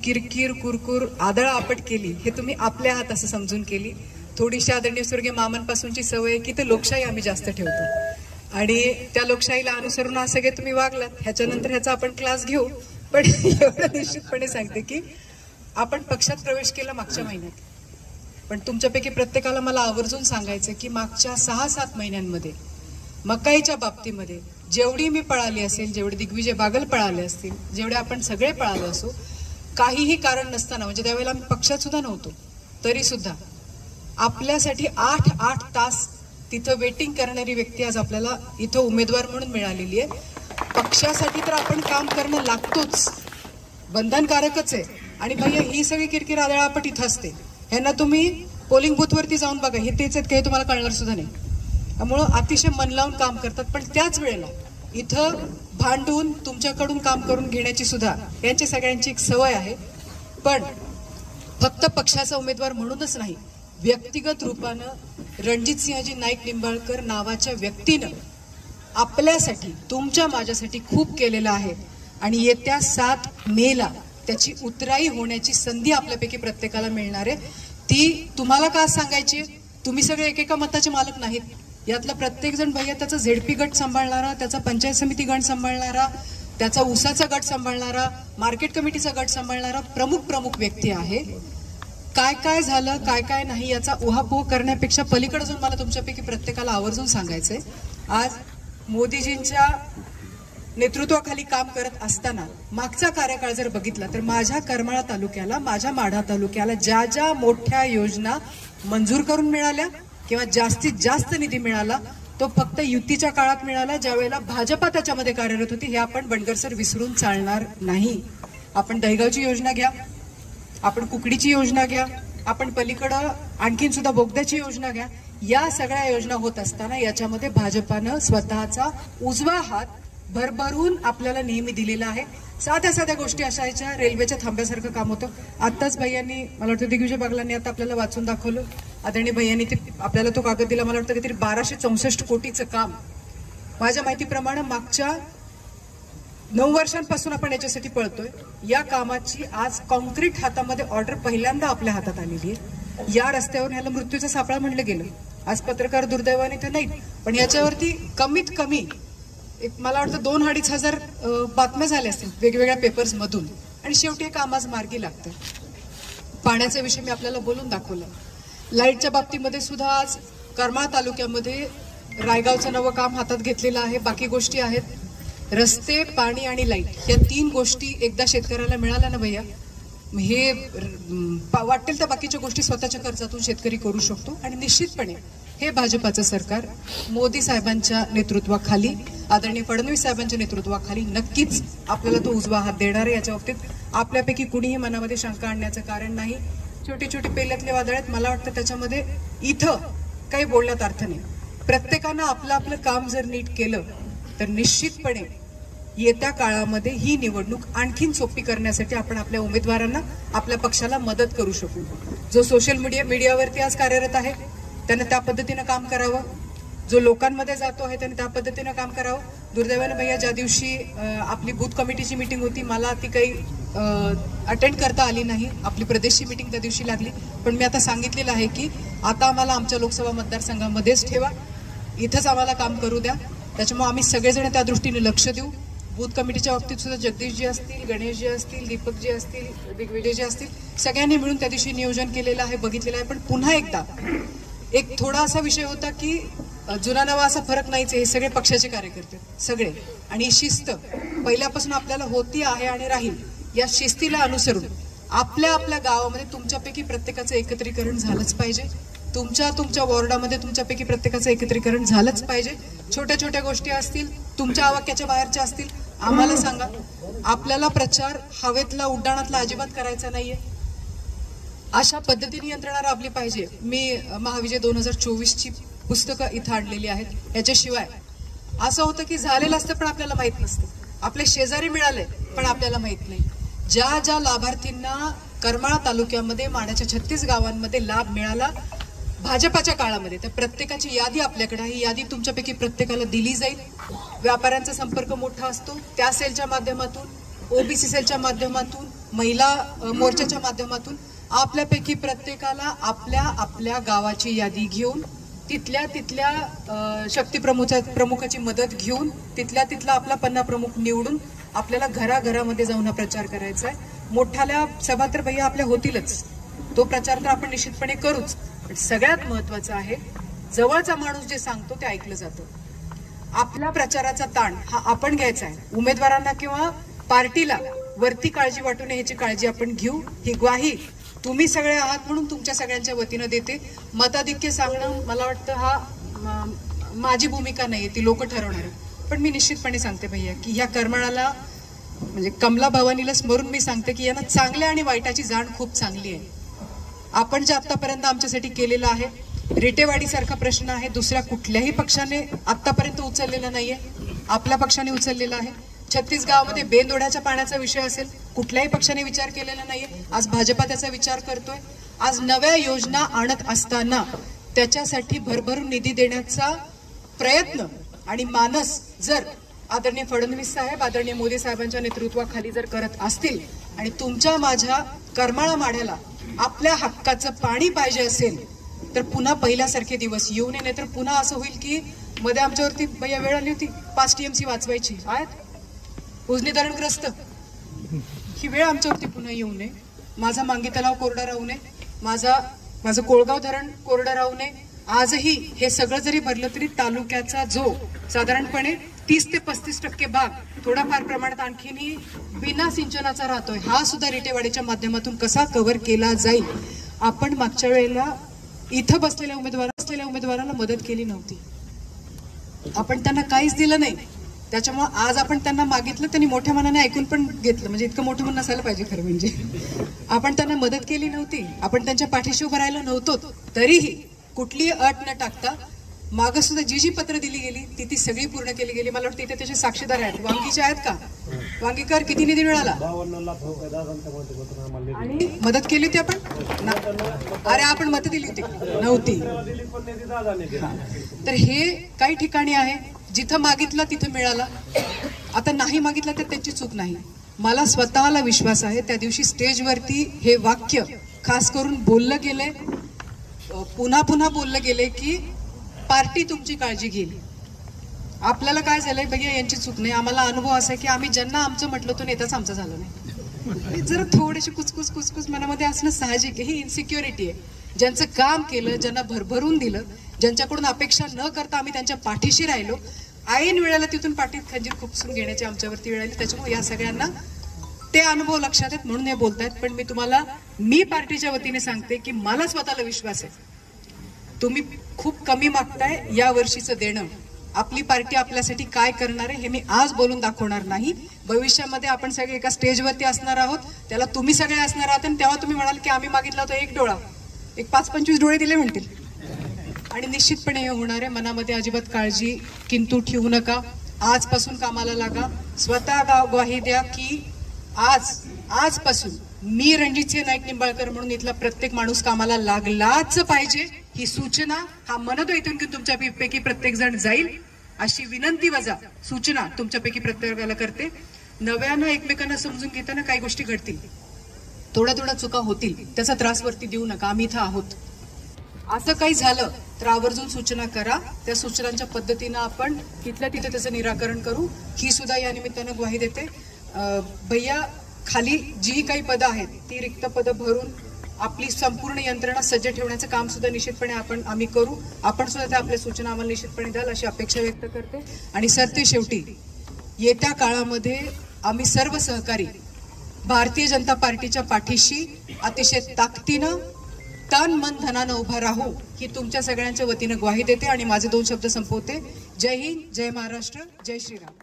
किरकिर कुरकुर आदळ आपट केली हे तुम्ही आपल्या हात असं समजून केली. थोडीशी आदरणीय स्वर्गीय मामांपासूनची सवय आहे की ते लोकशाही आम्ही जास्त ठेवतो आणि त्या लोकशाहीला अनुसरून असं सगळे तुम्ही वागलात. ह्याच्यानंतर ह्याचा आपण क्लास घेऊ. पण एवढं निश्चितपणे सांगते की आपण पक्षात प्रवेश केला मागच्या महिन्यात, पण तुमच्यापैकी प्रत्येकाला मला आवर्जून सांगायचं की मागच्या 6-7 महिन्यांमध्ये मकाईच्या बाबतीमध्ये जेवढी मी पळाली असेल, जेवढे दिग्विजय बागल पळाले असतील, जेवढे आपण सगळे पळालो असू, काहीही कारण नसताना, म्हणजे त्यावेळेला आम्ही पक्षात सुद्धा नव्हतो, तरी सुद्धा आपल्यासाठी 8 तास तिथं वेटिंग करणारी व्यक्ती आज आपल्याला इथं उमेदवार म्हणून मिळालेली आहे. पक्षासाठी तर आपण काम करणं लागतोच, बंधनकारकच आहे. आणि भैया ही सगळी किरकिर आदळापट इथं असते. ह्यांना तुम्ही पोलिंग बूथवरती जाऊन बघा, हे तेच आहेत काही तुम्हाला कळणार सुद्धा नाही. त्यामुळं अतिशय मन लावून काम करतात, पण त्याच वेळेला इथं भांडून तुमच्याकडून काम करून घेण्याची सुद्धा यांची सगळ्यांची एक सवय आहे. पण फक्त पक्षाचा उमेदवार म्हणूनच नाही, व्यक्तिगत रूपानं रणजितसिंहजी नाईक निंबाळकर नावाच्या व्यक्तीनं आपल्यासाठी, तुमच्या माझ्यासाठी खूप केलेलं आहे. आणि येत्या 7 मेला त्याची उतराई होण्याची संधी आपल्यापैकी प्रत्येकाला मिळणार आहे. ती तुम्हाला का सांगायची? तुम्ही सगळे एकेका मताचे मालक नाहीत. यातला प्रत्येक जण भैया त्याचा झेडपी गट सांभाळणारा, त्याचा पंचायत समिती गट सांभाळणारा, त्याचा ऊसाचा गट सांभाळणारा, मार्केट कमिटीचा गट सांभाळणारा प्रमुख व्यक्ती आहे. काय काय झालं, काय काय नाही याचा उहापोह करण्यापेक्षा पलीकडे जाऊन मला तुमच्यापैकी प्रत्येकाला आवर्जून सांगायचंय, आज मोदीजींच्या नेतृत्वाखाली काम करत असताना मागचा कार्यकाळ जर बघितला तर माझ्या करमाळा तालुक्याला, माझ्या माढा तालुक्याला ज्या ज्या मोठ्या योजना मंजूर करून मिळाल्या किंवा जास्तीत जास्त निधी मिळाला तो फक्त युतीच्या काळात मिळाला, ज्यावेळेला भाजपा त्याच्यामध्ये कार्यरत होती. हे आपण बंडगर सर विसरून चालणार नाही. आपण दहिगावची योजना घ्या, आपण कुकडीची योजना घ्या, आपण पलीकडं आणखीन सुद्धा बोगद्याची योजना घ्या. या सगळ्या योजना होत असताना याच्यामध्ये भाजपानं स्वतःचा उजवा हात भरभरून आपल्याला नेहमी दिलेला आहे. साध्या गोष्टी असायच्या, रेल्वेच्या थांब्यासारखं काम होतं. आत्ताच भैयांनी, मला वाटतं दिग्विजय बागलांनी आता आपल्याला वाचून दाखवलं, आदरणीय भैयांनी ते आपल्याला तो कागद दिला, मला वाटतं काहीतरी 1264 कोटीचं काम. माझ्या माहितीप्रमाणे मागच्या 9 वर्षांपासून आपण याच्यासाठी पळतोय. या कामाची आज कॉन्क्रीट हातामध्ये ऑर्डर पहिल्यांदा आपल्या हातात आलेली आहे. या रस्त्यावर ह्याला मृत्यूचा सापळा म्हणलं गेलं. आज पत्रकार दुर्दैवाने तर नाहीत, पण याच्यावरती कमीत कमी एक मला वाटतं 2-2.5 हजार बातम्या झाल्या असतील वेगवेगळ्या पेपर्स मधून, आणि शेवटी एक आमाज मार्गी लागतं. पाण्याचा विषय मी आपल्याला बोलून दाखवला. लाईटच्या बाबतीमध्ये सुद्धा आज करमाळा तालुक्यामध्ये रायगावचं नवं काम हातात घेतलेलं आहे. बाकी गोष्टी आहेत, रस्ते, पाणी आणि लाईट, या 3 गोष्टी एकदा शेतकऱ्याला मिळाल्या ना भैया, हे वाटेल त्या बाकीच्या गोष्टी स्वतःच्या खर्चातून शेतकरी करू शकतो. आणि निश्चितपणे हे भाजपाचं सरकार मोदी साहेबांच्या नेतृत्वाखाली, आदरणीय फडणवीस साहेबांच्या नेतृत्वाखाली नक्कीच आपल्याला तो उजवा हात देणार आहे. याच्या बाबतीत आपल्यापैकी कुणीही मनामध्ये शंका आणण्याचं कारण नाही. छोटे पेल्यातले वादळ आहेत, मला वाटतं त्याच्यामध्ये इथं काही बोलण्यात अर्थ नाही. प्रत्येकानं आपलं काम जर नीट केलं तर निश्चितपणे येत्या काळामध्ये ही निवडणूक आणखीन सोपी करण्यासाठी आपण आपल्या उमेदवारांना, आपल्या पक्षाला मदत करू शकू. जो सोशल मीडियावरती आज कार्यरत आहे त्यानं त्या पद्धतीनं काम करावं, जो लोकांमध्ये जातो आहे त्याने त्या पद्धतीनं काम करावं. दुर्दैवानं भैया ज्या दिवशी आपली बूथ कमिटीची मीटिंग होती, मला ती काही अटेंड करता आली नाही. आपली प्रदेशची मीटिंग त्या दिवशी लागली, पण मी आता सांगितलेलं आहे की आता आम्हाला आमच्या लोकसभा मतदारसंघामध्येच ठेवा, इथंच आम्हाला काम करू द्या. त्याच्यामुळे आम्ही सगळेजण त्या दृष्टीने लक्ष देऊ. बूथ कमिटीच्या बाबतीत सुद्धा जगदीशजी असतील, गणेशजी असतील, दीपकजी असतील, दिग्विजयजी असतील, सगळ्यांनी मिळून त्या दिवशी नियोजन केलेलं आहे, बघितलेलं आहे. पण पुन्हा एकदा एक थोडा असा विषय होता की जुना नवा असा फरक नाहीच, हे सगळे पक्षाचे कार्यकर्ते सगळे, आणि शिस्त पहिल्यापासून आपल्याला होती आहे आणि राहील. या शिस्तीला अनुसरून आपल्या गावामध्ये तुमच्यापैकी प्रत्येकाचं एकत्रीकरण झालंच पाहिजे. तुमच्या वॉर्डामध्ये तुमच्यापैकी प्रत्येकाचं एकत्रीकरण झालंच पाहिजे. छोट्या गोष्टी असतील, तुमच्या आवाक्याच्या बाहेरच्या असतील, आम्हाला सांगा. आपल्याला प्रचार हवेतला, उड्डाणातला अजिबात करायचा नाहीये. अशा पद्धतीने यंत्रणा राबली पाहिजे. मी महाविजय 2024ची पुस्तकं इथं आणलेली आहेत. याच्याशिवाय असं होतं की झालेलं असतं पण आपल्याला माहित नसतं. आपले शेजारी मिळाले पण आपल्याला माहित नाही. ज्या लाभार्थींना करमाळा तालुक्यामध्ये माड्याच्या 36 गावांमध्ये लाभ मिळाला भाजपाच्या काळामध्ये, तर प्रत्येकाची यादी आपल्याकडे आहे. यादी तुमच्यापैकी प्रत्येकाला दिली जाईल. व्यापाऱ्यांचा संपर्क मोठा असतो, त्या सेलच्या माध्यमातून, ओबीसी सेलच्या माध्यमातून, महिला मोर्चाच्या माध्यमातून आपल्यापैकी प्रत्येकाला आपल्या आपल्या गावाची यादी घेऊन तिथल्या शक्ती प्रमुखाची मदत घेऊन तिथला आपला पन्ना प्रमुख निवडून आपल्याला घराघरामध्ये जाऊन हा प्रचार करायचा आहे. मोठ्याल्या सभा तर भैया आपल्या होतीलच, तो प्रचार तर आपण निश्चितपणे करूच, पण सगळ्यात महत्वाचं आहे जवळचा माणूस जे सांगतो ते ऐकलं जातं. आपल्या प्रचाराचा ताण हा आपण घ्यायचा आहे. उमेदवारांना किंवा पार्टीला वरती काळजी वाटू नये ह्याची काळजी आपण घेऊ. ही ग्वाही तुम्ही सगळे आहात म्हणून तुमच्या सगळ्यांच्या वतीनं देते. मताधिक्य सांगणं मला वाटतं हा माझी भूमिका नाही, ती लोक ठरवणार आहे. पण मी निश्चितपणे सांगते भैया की ह्या करमाळाला म्हणजे कमला भवानीला स्मरून मी सांगते की यांना चांगल्या आणि वाईटाची जाण खूप चांगली आहे. आपण जे आतापर्यंत आमच्यासाठी केलेलं आहे, रेटेवाडीसारखा प्रश्न आहे, दुसऱ्या कुठल्याही पक्षाने आतापर्यंत उचललेला नाहीये, आपल्या पक्षाने उचललेला आहे. छत्तीसगडमध्ये बेंदोड्याच्या पाण्याचा विषय असेल, कुठल्याही पक्षाने विचार केलेला नाहीये, आज भाजपा त्याचा विचार करतोय. आज नव्या योजना आणत असताना त्याच्यासाठी भरभरून निधी देण्याचा प्रयत्न आणि मानस जर आदरणीय फडणवीस साहेब, आदरणीय मोदी साहेबांच्या नेतृत्वाखाली जर करत असतील आणि तुमच्या माझ्या करमाळा माढ्याला आपल्या हक्काचं पाणी पाहिजे असेल तर पुन्हा पहिल्यासारखे दिवस येऊ नये. नाहीतर पुन्हा असं होईल की मध्ये आमच्यावरती भैया वेळ आली होती 5 TMC वाचवायची आहेत, उजनी धरणग्रस्त, ही वेळ आमच्यावरती पुन्हा येऊ नये. माझा मांगी तलाव कोरडा राहू नये, माझं कोळगाव धरण कोरडं राहू नये. आजही हे सगळं जरी भरलं तरी तालुक्याचा जो साधारणपणे 30 ते 35% भाग थोडाफार प्रमाणात आणखीनही बिना सिंचनाचा राहतोय, हा सुद्धा रेटेवाडीच्या माध्यमातून कसा कव्हर केला जाईल. आपण मागच्या वेळेला इथं बसलेल्या उमेदवाराला मदत केली नव्हती, आपण त्यांना काहीच दिलं नाही. त्याच्यामुळे आज आपण त्यांना मागितलं, त्यांनी मोठ्या मनाने ऐकून पण घेतलं. म्हणजे इतकं मोठं मन नसायला पाहिजे खरं म्हणजे. आपण त्यांना मदत केली नव्हती, आपण त्यांच्या पाठीशी उभं राहिलो नव्हतो, तरीही कुठलीही अट न टाकता मागं सुद्धा जी पत्र दिली गेली ती सगळी पूर्ण केली गेली. मला वाटतं इथे त्याचे साक्षीदार आहेत. वांगीचे आहेत का? वांगीकर किती निधी मिळाला आणि मदत केली होती आपण? अरे आपण मतं दिली होती नव्हती. तर हे काही ठिकाणी आहे जिथं मागितलं तिथं मिळाला, आता नाही मागितलं तर त्याची चूक नाही. मला स्वतःला विश्वास आहे त्या दिवशी स्टेजवरती हे वाक्य खास करून बोललं गेलंय, पुन्हा पुन्हा बोललं गेले की पार्टी तुमची काळजी घेईल. आपल्याला काय झालंय भैया, यांची चूक नाही. आम्हाला अनुभव असा आहे की आम्ही ज्यांना आमचं म्हटलं तो नेताच आमचा झाला नाही. जरा थोडीशी कुचकुच मनामध्ये असणं साहजिक आहे, ही इन्सिक्युरिटी आहे. ज्यांचं काम केलं, ज्यांना भरभरून दिलं, ज्यांच्याकडून अपेक्षा न करता आम्ही त्यांच्या पाठीशी राहिलो, ऐन वेळेला तिथून पाठीत खंजीर खुपसून घेण्याची आमच्यावरती वेळ आली. त्याच्यामुळे या सगळ्यांना ते अनुभव लक्षात आहेत म्हणून हे बोलतायत. पण मी पार्टीच्या वतीने सांगते की मला स्वतःला विश्वास आहे, तुम्ही खूप कमी मागताय. या वर्षीचं देणं आपली पार्टी आपल्यासाठी काय करणार आहे हे मी आज बोलून दाखवणार नाही. भविष्यामध्ये आपण सगळे एका स्टेजवरती असणार आहोत, त्याला तुम्ही सगळे असणार आहात आणि तेव्हा तुम्ही म्हणाल की आम्ही मागितला होता एक डोळा, एक 5-25 डोळे दिले म्हणतील. आणि निश्चितपणे हे होणार आहे. मनामध्ये अजिबात काळजी किंतु ठेवू नका. आजपासून कामाला लागा. स्वतः ग्वाही द्या की आजपासून मी रणजितसिंह नाईक निंबाळकर म्हणून इथला प्रत्येक माणूस कामाला लागलाच पाहिजे. ही सूचना, हा मनतो इथून की तुमच्यापैकी प्रत्येक जण जाईल अशी विनंती वजा सूचना तुमच्यापैकी प्रत्येकाला करते. नव्यानं एकमेकांना समजून घेताना काही गोष्टी घडतील, थोड्या चुका होतील, त्याचा त्रास वरती देऊ नका. आम्ही इथं आहोत. असं काही झालं तर आवर्जून सूचना करा. त्या सूचनांच्या पद्धतीनं आपण तिथल्या तिथे त्याचं निराकरण करू. ही सुद्धा या निमित्तानं ग्वाही देते. भैया खाली जी काही पदं आहेत ती रिक्त पदं भरून आपली संपूर्ण यंत्रणा सज्ज ठेवण्याचं काम सुद्धा निश्चितपणे आम्ही करू. आपण सुद्धा त्या आपल्या सूचना आम्हाला निश्चितपणे द्याल अशी अपेक्षा व्यक्त करते. आणि सरते शेवटी येत्या काळामध्ये आम्ही सर्व सहकारी भारतीय जनता पार्टीच्या पाठीशी अतिशय ताकदीनं तन मन धनानं उभा राहू ही तुमच्या सगळ्यांच्या वतीनं ग्वाही देते आणि माझे 2 शब्द संपवते. जय हिंद, जय महाराष्ट्र, जय श्रीराम.